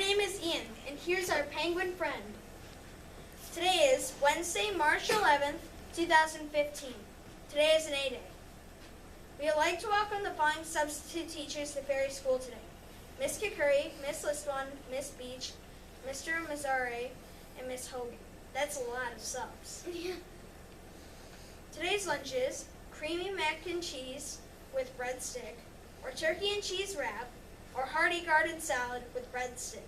name is Ian, and here's our penguin friend. Today is Wednesday, March 11th, 2015. Today is an A Day. We would like to welcome the following substitute teachers to Ferry School today. Miss Kikuri, Miss Listwan, Miss Beach, Mr. Mazzare, and Miss Hogan. That's a lot of subs. Today's lunch is creamy mac and cheese with breadstick, or turkey and cheese wrap, or hearty garden salad with breadstick.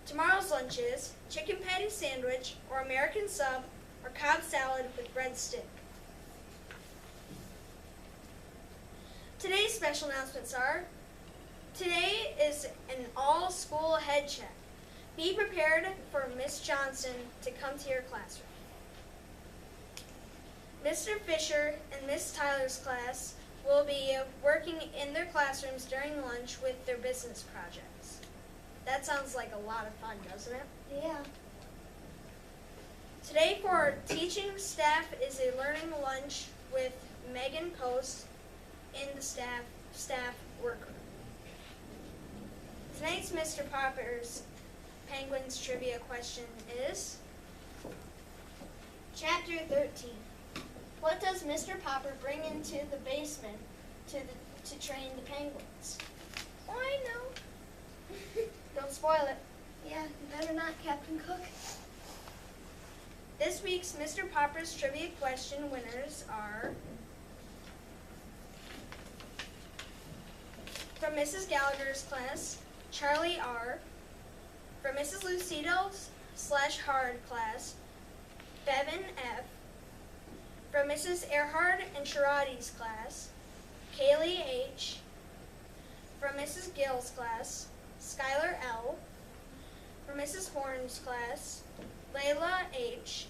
Tomorrow's lunch is chicken patty sandwich, or American sub, or Cobb salad with breadstick. Today's special announcements are: today is an all-school head check. Be prepared for Miss Johnson to come to your classroom. Mr. Fisher and Miss Tyler's class will be working in their classrooms during lunch with their business projects. That sounds like a lot of fun, doesn't it? Yeah. Today for our teaching staff is a learning lunch with Megan Post in the staff workroom. Tonight's Mr. Popper's Penguins trivia question is Chapter 13. What does Mr. Popper bring into the basement to train the penguins? Oh, I know. Don't spoil it. Yeah, you better not, Captain Cook. This week's Mr. Popper's trivia question winners are from Mrs. Gallagher's class, Charlie R. From Mrs. Lucido/Hard class, Bevan F. From Mrs. Earhart and Sharadi's class, Kaylee H. From Mrs. Gill's class, Skylar L. From Mrs. Horn's class, Layla H.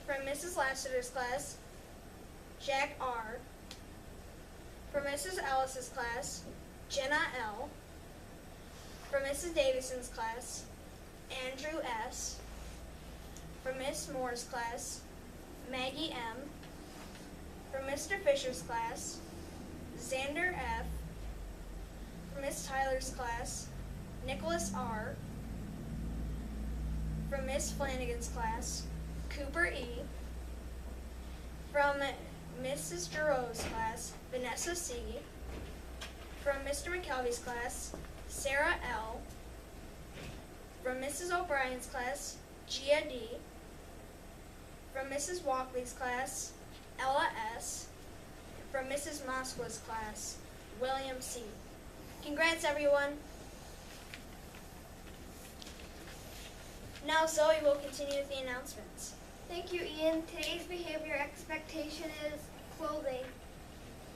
From Mrs. Lassiter's class, Jack R. From Mrs. Ellis's class, Jenna L. From Mrs. Davison's class, Andrew S. From Miss Moore's class, Maggie M. From Mr. Fisher's class, Xander F. From Miss Tyler's class, Nicholas R. From Miss Flanagan's class, Cooper E. From Mrs. Giroux's class, Vanessa C. From Mr. McKelvey's class, Sarah L. From Mrs. O'Brien's class, Gia D. From Mrs. Walkley's class, Ella S. From Mrs. Moskwa's class, William C. Congrats, everyone. Now Zoe will continue with the announcements. Thank you, Ian. Today's behavior expectation is clothing.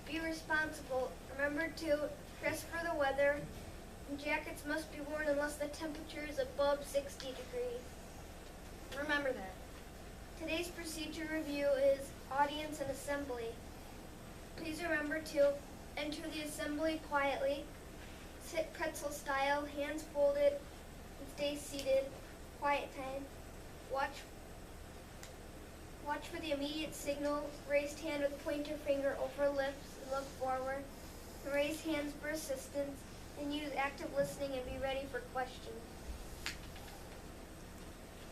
Be responsible. Remember to dress for the weather. And jackets must be worn unless the temperature is above 60 degrees. Remember that. Today's procedure review is audience and assembly. Please remember to enter the assembly quietly, sit pretzel style, hands folded, and stay seated. Quiet time. Watch for the immediate signal. Raised hand with pointer finger over lips and look forward. And raise hands for assistance and use active listening and be ready for questions.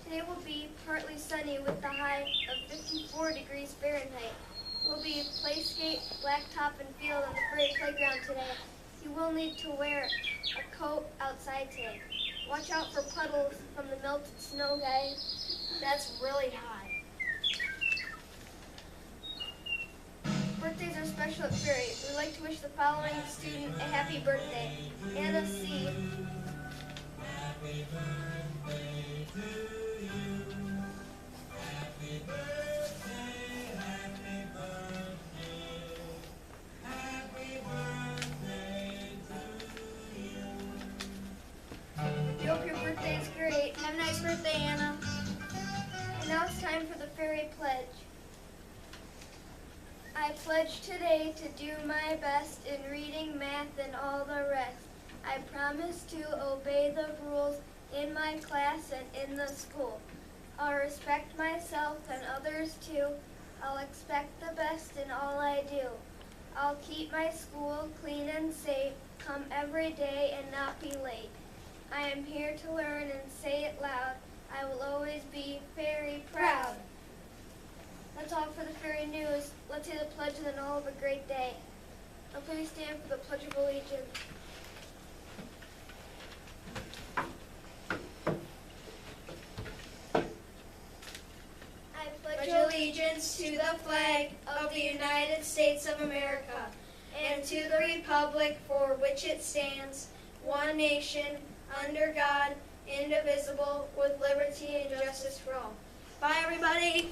Today will be partly sunny with the high of 54 degrees Fahrenheit. It will be play skate, blacktop, and field on the Ferry playground today. You will need to wear a coat outside today. Watch out for puddles from the melted snow, guys. That's really high. Birthdays are special at Ferry. We'd like to wish the following student a happy birthday. Anna C. Happy birthday to you. Happy birthday, happy birthday. Happy birthday to you. We hope your birthday is great. Have a nice birthday, Anna. And now it's time for the Ferry Pledge. I pledge today to do my best in reading, math, and all the rest. I promise to obey the rules in my class and in the school. I'll respect myself and others too. I'll expect the best in all I do. I'll keep my school clean and safe, come every day and not be late. I am here to learn and say it loud. I will always be very proud. That's all for the Fairy News. Let's say the pledge and then all have a great day. Now please stand for the Pledge of Allegiance. I Pledge allegiance to the flag of the United States of America and to the republic for which it stands, one nation, under God, indivisible, with liberty and justice for all. Bye, everybody.